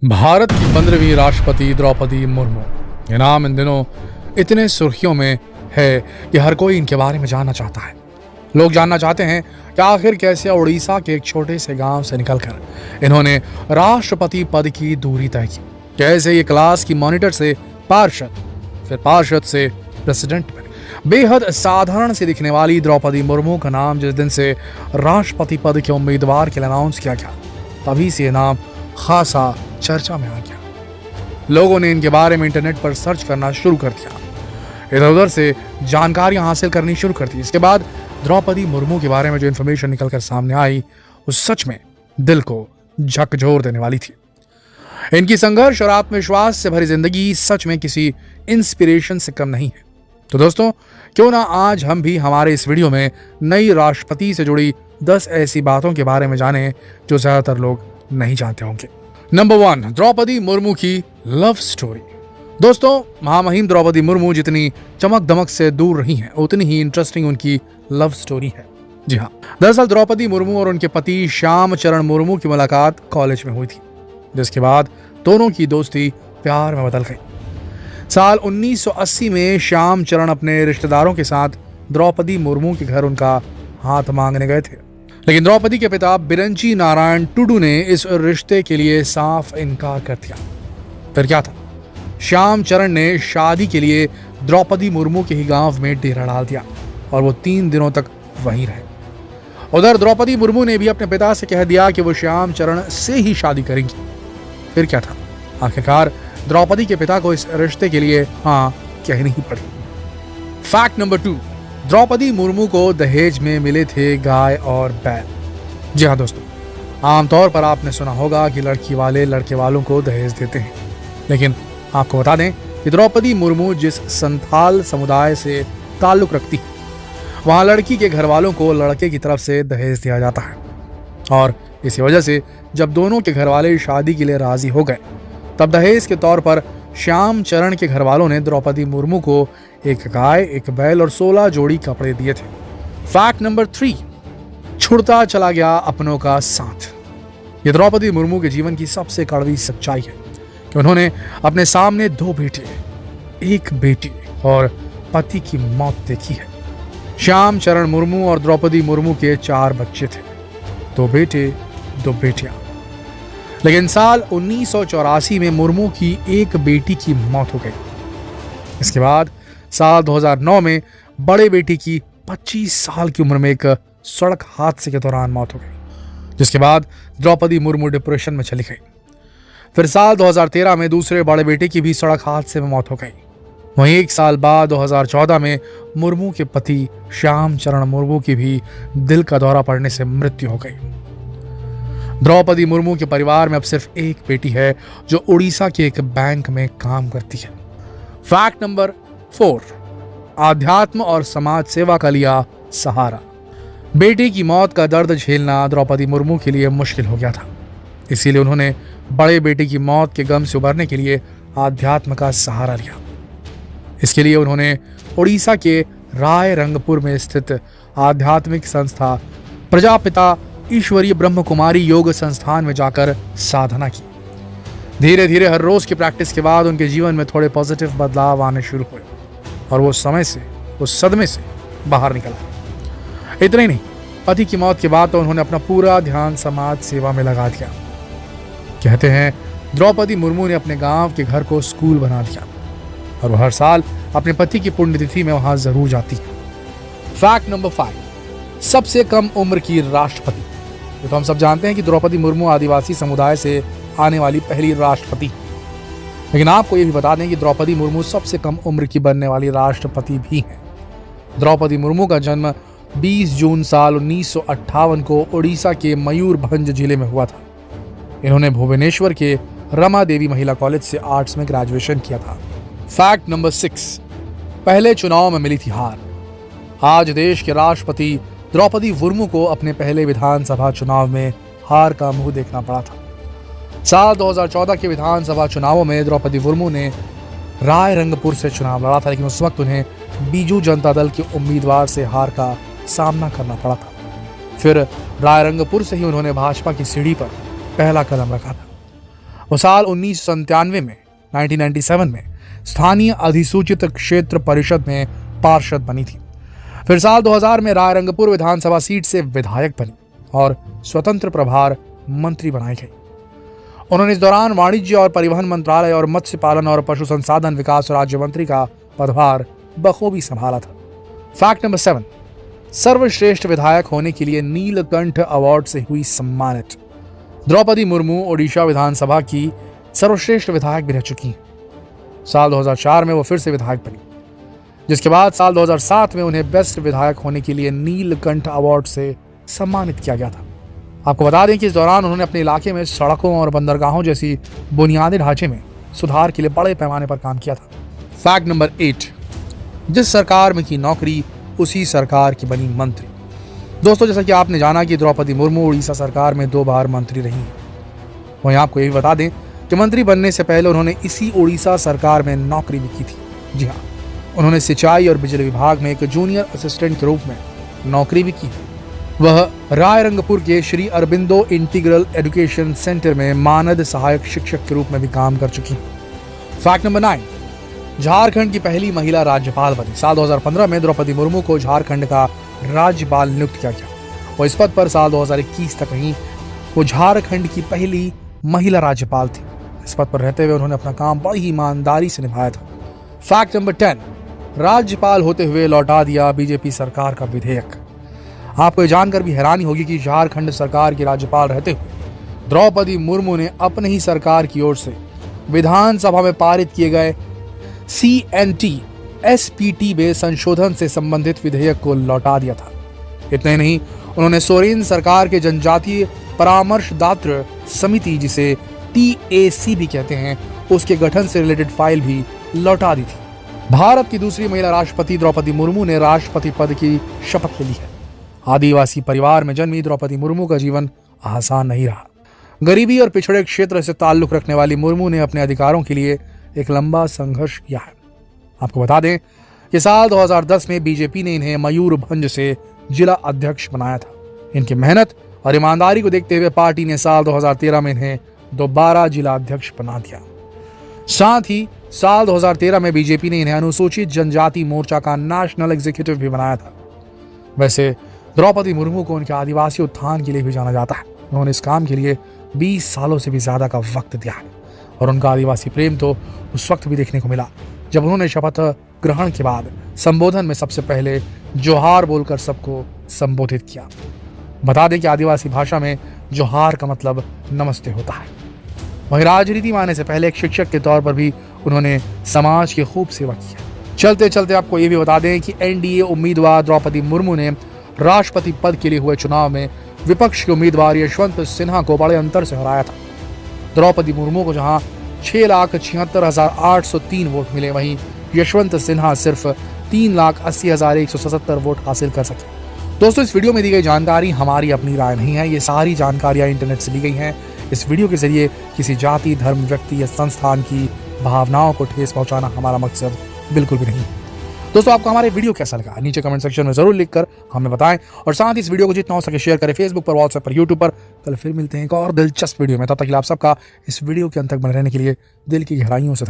भारत की 15वीं राष्ट्रपति द्रौपदी मुर्मू। ये नाम इन दिनों इतने सुर्खियों में है कि हर कोई इनके बारे में जानना चाहता है। लोग जानना चाहते हैं कि आखिर कैसे उड़ीसा के एक छोटे से गांव से निकलकर इन्होंने राष्ट्रपति पद की दूरी तय की। कैसे ये क्लास की मॉनिटर से पार्षद, फिर पार्षद से प्रेसिडेंट बने। बेहद साधारण सी दिखने वाली द्रौपदी मुर्मू का नाम जिस दिन से राष्ट्रपति पद के उम्मीदवार के लिए अनाउंस किया गया, तभी से ये नाम खासा चर्चा में आ गया। लोगों ने इनके बारे में इंटरनेट पर सर्च करना शुरू कर दिया, इधर उधर से जानकारियां हासिल करनी शुरू कर दी। इसके बाद द्रौपदी मुर्मू के बारे में जो इन्फॉर्मेशन निकलकर सामने आई वो सच में दिल को झकझोर देने वाली थी। इनकी संघर्ष और आत्मविश्वास से भरी जिंदगी सच में किसी इंस्पिरेशन से कम नहीं है। तो दोस्तों, क्यों ना आज हम भी हमारे इस वीडियो में नई राष्ट्रपति से जुड़ी 10 ऐसी बातों के बारे में जानें जो ज्यादातर लोग नहीं जानते होंगे। नंबर 1, द्रौपदी मुर्मू की लव स्टोरी। दोस्तों, महामहिम द्रौपदी मुर्मू जितनी चमक दमक से दूर रही हैं, उतनी ही इंटरेस्टिंग उनकी लव स्टोरी है। जी हाँ, दरअसल द्रौपदी मुर्मू और उनके पति श्याम चरण मुर्मू की मुलाकात कॉलेज में हुई थी, जिसके बाद दोनों की दोस्ती प्यार में बदल गई। साल 1980 में श्याम चरण अपने रिश्तेदारों के साथ द्रौपदी मुर्मू के घर उनका हाथ मांगने गए थे, लेकिन द्रौपदी के पिता बिरंची नारायण टुडू ने इस रिश्ते के लिए साफ इनकार कर दिया। फिर क्या था, श्याम चरण ने शादी के लिए द्रौपदी मुर्मू के ही गांव में डेरा डाल दिया और वो 3 दिनों तक वहीं रहे। उधर द्रौपदी मुर्मू ने भी अपने पिता से कह दिया कि वो श्याम चरण से ही शादी करेंगी। फिर क्या था, आखिरकार द्रौपदी के पिता को इस रिश्ते के लिए हाँ कहनी ही पड़ी। फैक्ट नंबर 2, द्रौपदी मुर्मू को दहेज में मिले थे गाय और बैल। जी हाँ दोस्तों, आमतौर पर आपने सुना होगा कि लड़की वाले लड़के वालों को दहेज देते हैं, लेकिन आपको बता दें कि द्रौपदी मुर्मू जिस संथाल समुदाय से ताल्लुक रखती है, वहां लड़की के घर वालों को लड़के की तरफ से दहेज दिया जाता है। और इसी वजह से जब दोनों के घर वाले शादी के लिए राजी हो गए, तब दहेज के तौर पर श्याम चरण के घर वालों ने द्रौपदी मुर्मू को एक गाय, एक बैल और 16 जोड़ी कपड़े दिए थे। फैक्ट नंबर 3, छुड़ता चला गया अपनों का साथ। ये द्रौपदी मुर्मू के जीवन की सबसे कड़वी सच्चाई है कि उन्होंने अपने सामने 2 बेटे, एक बेटी और पति की मौत देखी है। श्याम चरण मुर्मू और द्रौपदी मुर्मू के 4 बच्चे थे, 2 बेटे 2 बेटियां। लेकिन साल 1984 में मुर्मू की एक बेटी की मौत हो गई। इसके बाद साल 2009 में बड़े बेटी की 25 साल की उम्र में एक सड़क हादसे के दौरान मौत हो गई, जिसके बाद द्रौपदी मुर्मू डिप्रेशन में चली गई। फिर साल 2013 में दूसरे बड़े बेटे की भी सड़क हादसे में मौत हो गई। वहीं 1 साल बाद 2014 में मुर्मू के पति श्याम चरण मुर्मू की भी दिल का दौरा पड़ने से मृत्यु हो गई। द्रौपदी मुर्मू के परिवार में अब सिर्फ एक बेटी है जो उड़ीसा के एक बैंक में काम करती है। फैक्ट नंबर 4, आध्यात्म और समाज सेवा का लिया सहारा। बेटी की मौत का दर्द झेलना द्रौपदी मुर्मू के लिए मुश्किल हो गया था, इसीलिए उन्होंने बड़े बेटे की मौत के गम से उबरने के लिए आध्यात्म का सहारा लिया। इसके लिए उन्होंने उड़ीसा के राय रंगपुर में स्थित आध्यात्मिक संस्था प्रजापिता ईश्वरीय ब्रह्म कुमारी योग संस्थान में जाकर साधना की। धीरे धीरे हर रोज की प्रैक्टिस के बाद उनके जीवन में थोड़े पॉजिटिव बदलाव आने शुरू हुए और वो उस सदमे से बाहर निकल आए। इतना ही नहीं, पति की मौत के बाद तो उन्होंने अपना पूरा ध्यान समाज सेवा में लगा दिया। कहते हैं द्रौपदी मुर्मू ने अपने गांव के घर को स्कूल बना दिया और वो हर साल अपने पति की पुण्यतिथि में वहां जरूर जाती है। फैक्ट नंबर 5, सबसे कम उम्र की राष्ट्रपति। तो हम सब जानते हैं कि द्रौपदी मुर्मू आदिवासी समुदाय से आने वाली पहली राष्ट्रपति, लेकिन आपको यह भी बता दें कि द्रौपदी मुर्मू सबसे कम उम्र की बनने वाली राष्ट्रपति भी हैं। द्रौपदी मुर्मू का जन्म 20 जून साल 1958 को उड़ीसा के मयूरभंज जिले में हुआ था। इन्होंने भुवनेश्वर के रमा देवी महिला कॉलेज से आर्ट्स में ग्रेजुएशन किया था। फैक्ट नंबर 6, पहले चुनाव में मिली थी हार। आज देश के राष्ट्रपति द्रौपदी मुर्मू को अपने पहले विधानसभा चुनाव में हार का मुंह देखना पड़ा था। साल 2014 के विधानसभा चुनावों में द्रौपदी मुर्मू ने राय रंगपुर से चुनाव लड़ा था, लेकिन उस वक्त उन्हें बीजू जनता दल के उम्मीदवार से हार का सामना करना पड़ा था। फिर राय रंगपुर से ही उन्होंने भाजपा की सीढ़ी पर पहला कदम रखा था। वो साल 1997 में 1997 में स्थानीय अधिसूचित क्षेत्र परिषद में पार्षद बनी थी। फिर साल 2000 में रायरंगपुर विधानसभा सीट से विधायक बनी और स्वतंत्र प्रभार मंत्री बनाई गई। उन्होंने इस दौरान वाणिज्य और परिवहन मंत्रालय और मत्स्य पालन और पशु संसाधन विकास राज्य मंत्री का पदभार बखूबी संभाला था। फैक्ट नंबर 7, सर्वश्रेष्ठ विधायक होने के लिए नीलकंठ अवार्ड से हुई सम्मानित। द्रौपदी मुर्मू ओडिशा विधानसभा की सर्वश्रेष्ठ विधायक भी रह चुकी हैं। साल 2004 में वो फिर से विधायक बनी, जिसके बाद साल 2007 में उन्हें बेस्ट विधायक होने के लिए नीलकंठ अवार्ड से सम्मानित किया गया था। आपको बता दें कि इस दौरान उन्होंने अपने इलाके में सड़कों और बंदरगाहों जैसी बुनियादी ढांचे में सुधार के लिए बड़े पैमाने पर काम किया था। फैक्ट नंबर 8, जिस सरकार में की नौकरी उसी सरकार की बनी मंत्री। दोस्तों, जैसा कि आपने जाना कि द्रौपदी मुर्मू उड़ीसा सरकार में 2 बार मंत्री रही हैं। वहीं आपको ये भी बता दें कि मंत्री बनने से पहले उन्होंने इसी उड़ीसा सरकार में नौकरी भी की थी। जी हाँ, उन्होंने सिंचाई और बिजली विभाग में एक जूनियर असिस्टेंट के रूप में नौकरी भी की। वह रायरंगपुर के Shri Aurobindo integral education centre में मानद सहायक शिक्षक के रूप में भी काम कर चुकी। फैक्ट नंबर 9, झारखंड की पहली महिला राज्यपाल बनी। साल 2015 में द्रौपदी मुर्मू को झारखंड का राज्यपाल नियुक्त किया गया। वो इस पद पर साल 2021 तक रहीं। वो झारखंड की पहली महिला राज्यपाल थी। इस पद पर रहते हुए उन्होंने अपना काम बड़ी ही ईमानदारी से निभाया था। फैक्ट नंबर 10, राज्यपाल होते हुए लौटा दिया बीजेपी सरकार का विधेयक। आपको ये जानकर भी हैरानी होगी कि झारखंड सरकार की राज्यपाल रहते हुए द्रौपदी मुर्मू ने अपने ही सरकार की ओर से विधानसभा में पारित किए गए CNT SPT में संशोधन से संबंधित विधेयक को लौटा दिया था। इतने नहीं, उन्होंने सोरेन सरकार के जनजातीय परामर्शदात्र समिति, जिसे TAC भी कहते हैं, उसके गठन से रिलेटेड फाइल भी लौटा दी थी। भारत की दूसरी महिला राष्ट्रपति द्रौपदी मुर्मू ने राष्ट्रपति पद की शपथ ले ली है। आदिवासी परिवार में जन्मी द्रौपदी मुर्मू का जीवन आसान नहीं रहा। गरीबी और पिछड़े क्षेत्र से ताल्लुक रखने वाली मुर्मू ने अपने अधिकारों के लिए एक लंबा संघर्ष किया है। आपको बता दें कि साल 2010 में बीजेपी ने इन्हें मयूरभंज से जिला अध्यक्ष बनाया था। इनकी मेहनत और ईमानदारी को देखते हुए पार्टी ने साल 2013 में इन्हें दोबारा जिला अध्यक्ष बना दिया। साथ ही साल 2013 में बीजेपी ने इन्हें अनुसूचित जनजाति मोर्चा का नेशनल एग्जीक्यूटिव भी बनाया था। वैसे द्रौपदी मुर्मू को उनके आदिवासी उत्थान के लिए भी जाना जाता है। उन्होंने इस काम के लिए 20 सालों से भी ज्यादा का वक्त दिया है और उनका आदिवासी प्रेम तो उस वक्त भी देखने को मिला जब उन्होंने शपथ ग्रहण के बाद संबोधन में सबसे पहले जोहार बोलकर सबको संबोधित किया। बता दें कि आदिवासी भाषा में जोहार का मतलब नमस्ते होता है। वहीं राजनीति में आने से पहले एक शिक्षक के तौर पर भी उन्होंने समाज की खूब सेवा की है। चलते चलते आपको ये भी बता दें कि NDA उम्मीदवार द्रौपदी मुर्मू ने राष्ट्रपति पद के लिए हुए चुनाव में विपक्ष के उम्मीदवार यशवंत सिन्हा को बड़े अंतर से हराया था। द्रौपदी मुर्मू को जहां 6,76,803 वोट मिले, वहीं यशवंत सिन्हा सिर्फ 3,80,177 वोट हासिल कर सके। दोस्तों, इस वीडियो में दी गई जानकारी हमारी अपनी राय नहीं है। ये सारी जानकारियां इंटरनेट से ली गई हैं। इस वीडियो के जरिए किसी जाति, धर्म, व्यक्ति या संस्थान की भावनाओं को ठेस पहुंचाना हमारा मकसद बिल्कुल भी नहीं है। दोस्तों, आपको हमारे वीडियो कैसा लगा नीचे कमेंट सेक्शन में जरूर लिखकर हमें बताएं और साथ ही इस वीडियो को जितना हो सके शेयर करें फेसबुक पर, व्हाट्सएप पर, यूट्यूब पर। कल फिर मिलते हैं एक और दिलचस्प वीडियो में। तब तक के लिए आप सबका इस वीडियो के अंत तक बने रहने के लिए दिल की गहराइयों से